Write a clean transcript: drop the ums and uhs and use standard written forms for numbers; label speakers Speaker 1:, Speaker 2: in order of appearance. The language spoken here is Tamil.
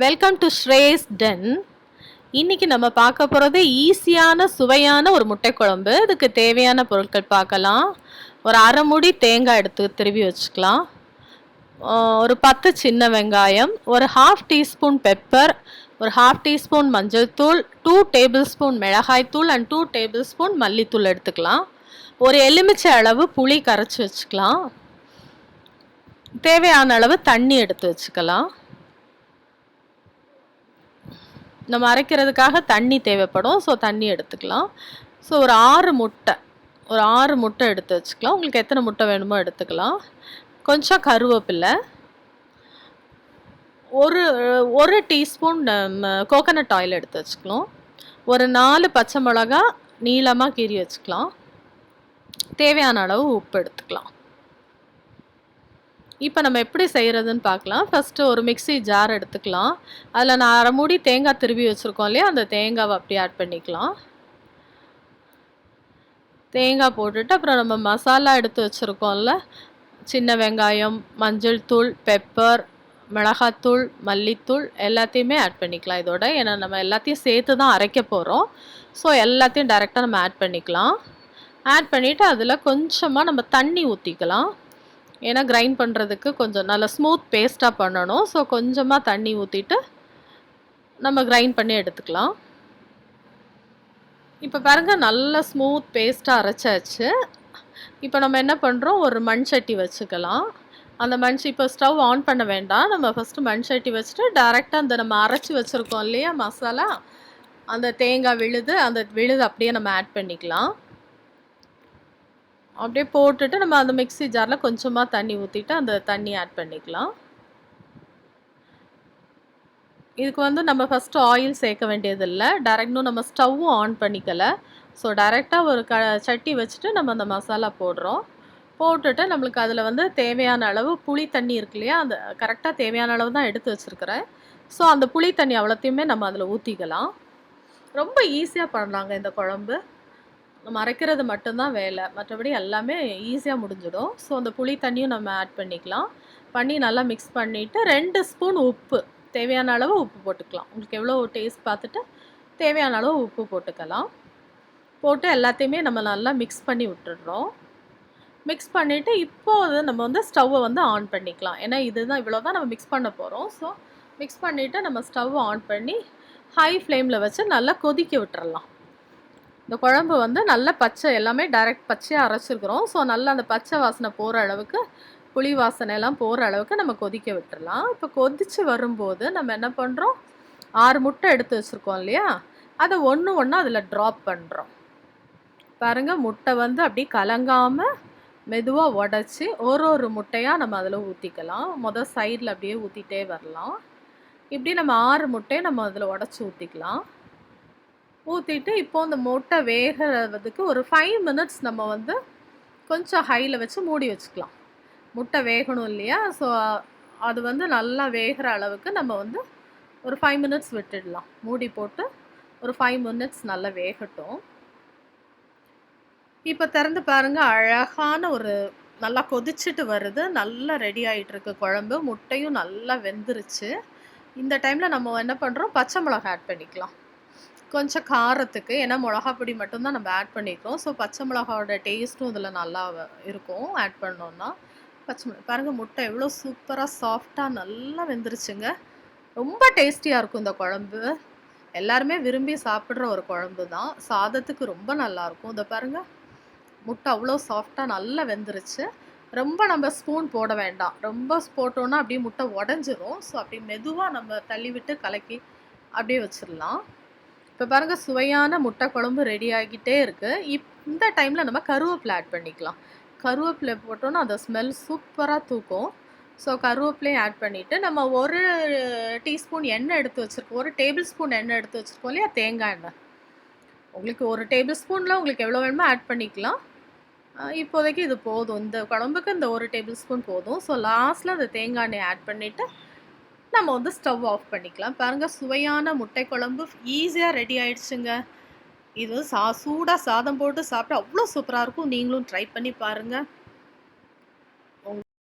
Speaker 1: Welcome to Shreyas ten. இன்னைக்கு நம்ம பார்க்க போகிறது ஈஸியான சுவையான ஒரு முட்டை குழம்பு. இதுக்கு தேவையான பொருட்கள் பார்க்கலாம். ஒரு அரை மூடி தேங்காய் எடுத்து திருவி வச்சுக்கலாம். ஒரு 10 சின்ன வெங்காயம், ஒரு ஹாஃப் டீஸ்பூன் பெப்பர், ஒரு ஹாஃப் டீஸ்பூன் மஞ்சள் தூள், 2 டேபிள் ஸ்பூன் மிளகாய் தூள் அண்ட் 2 டேபிள் ஸ்பூன் மல்லித்தூள் எடுத்துக்கலாம். ஒரு எலுமிச்சை அளவு புளி கரைச்சி வச்சுக்கலாம். தேவையான அளவு தண்ணி எடுத்து வச்சுக்கலாம். நம்ம அரைக்கிறதுக்காக தண்ணி தேவைப்படும். ஸோ தண்ணி எடுத்துக்கலாம். ஸோ ஒரு 6 முட்டை எடுத்து வச்சுக்கலாம். உங்களுக்கு எத்தனை முட்டை வேணுமோ எடுத்துக்கலாம். கொஞ்சம் கருவேப்பிலை, ஒரு டீஸ்பூன் கோகனட் ஆயில் எடுத்து வச்சுக்கலாம். ஒரு 4 பச்சை மிளகா நீளமாக கீறி வச்சுக்கலாம். தேவையான அளவு உப்பு எடுத்துக்கலாம். இப்போ நம்ம எப்படி செய்கிறதுன்னு பார்க்கலாம். ஃபஸ்ட்டு ஒரு மிக்ஸி ஜார் எடுத்துக்கலாம். அதில் நான் அரை மூடி தேங்காய் திருவி வச்சுருக்கோம் இல்லையா, அந்த தேங்காவை அப்படியே ஆட் பண்ணிக்கலாம். தேங்காய் போட்டுட்டு அப்புறம் நம்ம மசாலா எடுத்து வச்சுருக்கோம்ல, சின்ன வெங்காயம், மஞ்சள் தூள், பெப்பர், மிளகாத்தூள், மல்லித்தூள் எல்லாத்தையுமே ஆட் பண்ணிக்கலாம் இதோட. ஏன்னா நம்ம எல்லாத்தையும் சேர்த்து தான் அரைக்க போகிறோம். ஸோ எல்லாத்தையும் டைரெக்டாக நம்ம ஆட் பண்ணிக்கலாம். ஆட் பண்ணிவிட்டு அதில் கொஞ்சமாக நம்ம தண்ணி ஊற்றிக்கலாம். ஏன்னா கிரைண்ட் பண்ணுறதுக்கு கொஞ்சம் நல்லா ஸ்மூத் பேஸ்ட்டாக பண்ணணும். ஸோ கொஞ்சமாக தண்ணி ஊற்றிட்டு நம்ம கிரைண்ட் பண்ணி எடுத்துக்கலாம். இப்போ பாருங்கள், நல்ல ஸ்மூத் பேஸ்ட்டாக அரைச்சாச்சு. இப்போ நம்ம என்ன பண்ணுறோம், ஒரு மண் சட்டி வச்சுக்கலாம். அந்த இப்போ ஸ்டவ் ஆன் பண்ண வேண்டாம். நம்ம ஃபஸ்ட்டு மண் சட்டி வச்சுட்டு டைரெக்டாக அந்த நம்ம அரைச்சி வச்சுருக்கோம் இல்லையா மசாலா, அந்த தேங்காய் விழுது அப்படியே நம்ம ஆட் பண்ணிக்கலாம். அப்படியே போட்டுட்டு நம்ம அந்த மிக்ஸி ஜாரில் கொஞ்சமாக தண்ணி ஊற்றிட்டு அந்த தண்ணி ஆட் பண்ணிக்கலாம். இதுக்கு நம்ம ஃபஸ்ட்டு ஆயில் சேர்க்க வேண்டியதில்லை. டைரெக்டும் நம்ம ஸ்டவ்வும் ஆன் பண்ணிக்கலை. ஸோ டைரெக்டாக ஒரு சட்டி வச்சுட்டு நம்ம அந்த மசாலா போடுறோம். போட்டுட்டு நம்மளுக்கு அதில் தேவையான அளவு புளி தண்ணி இருக்கு இல்லையா, அந்த கரெக்டாக தேவையான அளவு தான் எடுத்து வச்சுருக்கிறேன். ஸோ அந்த புளி தண்ணி அவ்வளோத்தையுமே நம்ம அதில் ஊற்றிக்கலாம். ரொம்ப ஈஸியாக பண்ணலாங்க இந்த குழம்பு. நம்ம அரைக்கிறது மட்டும்தான் வேலை, மற்றபடி எல்லாமே ஈஸியாக முடிஞ்சிடும். ஸோ அந்த புளி தண்ணியும் நம்ம ஆட் பண்ணிக்கலாம். பண்ணி நல்லா மிக்ஸ் பண்ணிவிட்டு 2 ஸ்பூன் உப்பு, தேவையான அளவு உப்பு போட்டுக்கலாம். உங்களுக்கு எவ்வளோ டேஸ்ட் பார்த்துட்டு தேவையான அளவு உப்பு போட்டுக்கலாம். போட்டு எல்லாத்தையுமே நம்ம நல்லா மிக்ஸ் பண்ணி விட்டுடுறோம். மிக்ஸ் பண்ணிவிட்டு இப்போது நம்ம ஸ்டவ்வை ஆன் பண்ணிக்கலாம். ஏன்னா இதுதான் இவ்வளோ தான் நம்ம மிக்ஸ் பண்ண போகிறோம். ஸோ மிக்ஸ் பண்ணிவிட்டு நம்ம ஸ்டவ்வை ஆன் பண்ணி ஹை ஃப்ளேமில் வச்சு நல்லா கொதிக்க விட்டுறலாம். இந்த குழம்பு நல்ல பச்சை, எல்லாமே டைரெக்ட் பச்சையாக அரைச்சிருக்கிறோம். ஸோ நல்லா அந்த பச்சை வாசனை போகிற அளவுக்கு, புளி வாசனை எல்லாம் போகிற அளவுக்கு நம்ம கொதிக்க விட்டுறலாம். இப்போ கொதித்து வரும்போது நம்ம என்ன பண்ணுறோம், 6 முட்டை எடுத்து வச்சுருக்கோம் இல்லையா, அதை ஒன்று அதில் ட்ராப் பண்ணுறோம். பாருங்கள், முட்டை அப்படி கலங்காமல் மெதுவாக உடச்சி ஒரு முட்டையாக நம்ம அதில் ஊற்றிக்கலாம். சைடில் அப்படியே ஊற்றிட்டே வரலாம். இப்படி நம்ம 6 முட்டையை நம்ம அதில் உடச்சி ஊற்றிக்கலாம். ஊற்றிட்டு இப்போது இந்த முட்டை வேகிறதுக்கு ஒரு 5 மினிட்ஸ் நம்ம கொஞ்சம் ஹையில் வச்சு மூடி வச்சுக்கலாம். முட்டை வேகணும் இல்லையா, ஸோ அது நல்லா வேகிற அளவுக்கு நம்ம ஒரு 5 மினிட்ஸ் விட்டுடலாம். மூடி போட்டு ஒரு 5 மினிட்ஸ் நல்லா வேகட்டும். இப்போ திறந்து பாருங்கள், அழகான ஒரு நல்லா கொதிச்சுட்டு வருது. நல்லா ரெடி ஆகிட்டுருக்கு குழம்பு. முட்டையும் நல்லா வெந்துருச்சு. இந்த டைமில் நம்ம என்ன பண்ணுறோம், பச்சை மிளகா ஆட் பண்ணிக்கலாம் கொஞ்சம் காரத்துக்கு. ஏன்னா மிளகா பொடி மட்டும்தான் நம்ம ஆட் பண்ணிக்கிறோம். ஸோ பச்சை மிளகாவோட டேஸ்ட்டும் இதில் நல்லா இருக்கும் ஆட் பண்ணோன்னா. பச்சை மிளகா பாருங்கள், முட்டை எவ்வளோ சூப்பராக சாஃப்டாக நல்லா வெந்துருச்சுங்க. ரொம்ப டேஸ்டியாக இருக்கும் இந்த குழம்பு. எல்லாருமே விரும்பி சாப்பிட்ற ஒரு குழம்பு தான். சாதத்துக்கு ரொம்ப நல்லாயிருக்கும். இதை பாருங்கள், முட்டை அவ்வளோ சாஃப்டாக நல்லா வெந்துருச்சு. ரொம்ப நம்ம ஸ்பூன் போட வேண்டாம். ரொம்ப போட்டோன்னா அப்படியே முட்டை உடஞ்சிரும். ஸோ அப்படி மெதுவாக நம்ம தள்ளி விட்டு கலக்கி அப்படியே வச்சிடலாம். இப்போ பாருங்கள், சுவையான முட்டை குழம்பு ரெடி ஆகிட்டே இருக்குது. இந்த டைமில் நம்ம கருவேப்பிலை ஆட் பண்ணிக்கலாம். கருவேப்பிலை போட்டோன்னா அந்த ஸ்மெல் சூப்பராக தூக்கும். ஸோ கருவேப்பிலையும் ஆட் பண்ணிவிட்டு நம்ம ஒரு டீஸ்பூன் எண்ணெய் எடுத்து வச்சுருக்கோம். ஒரு டேபிள் ஸ்பூன் எண்ணெய் எடுத்து வச்சுருக்கோம் இல்லையா, தேங்காய் எண்ணெய். உங்களுக்கு ஒரு டேபிள் ஸ்பூனில் உங்களுக்கு எவ்வளோ வேணுமோ ஆட் பண்ணிக்கலாம். இப்போதைக்கு இது போதும். இந்த குழம்புக்கு இந்த ஒரு டேபிள் ஸ்பூன் போதும். ஸோ லாஸ்ட்டில் அந்த தேங்காய் எண்ணெய் ஆட் பண்ணிவிட்டு நம்ம ஸ்டவ் ஆஃப் பண்ணிக்கலாம். பாருங்கள், சுவையான முட்டை குழம்பு ஈஸியாக ரெடி ஆகிடுச்சுங்க. இது சூடாக சாதம் போட்டு சாப்பிட்டா அவ்வளோ சூப்பராக இருக்கும். நீங்களும் ட்ரை பண்ணி பாருங்கள்.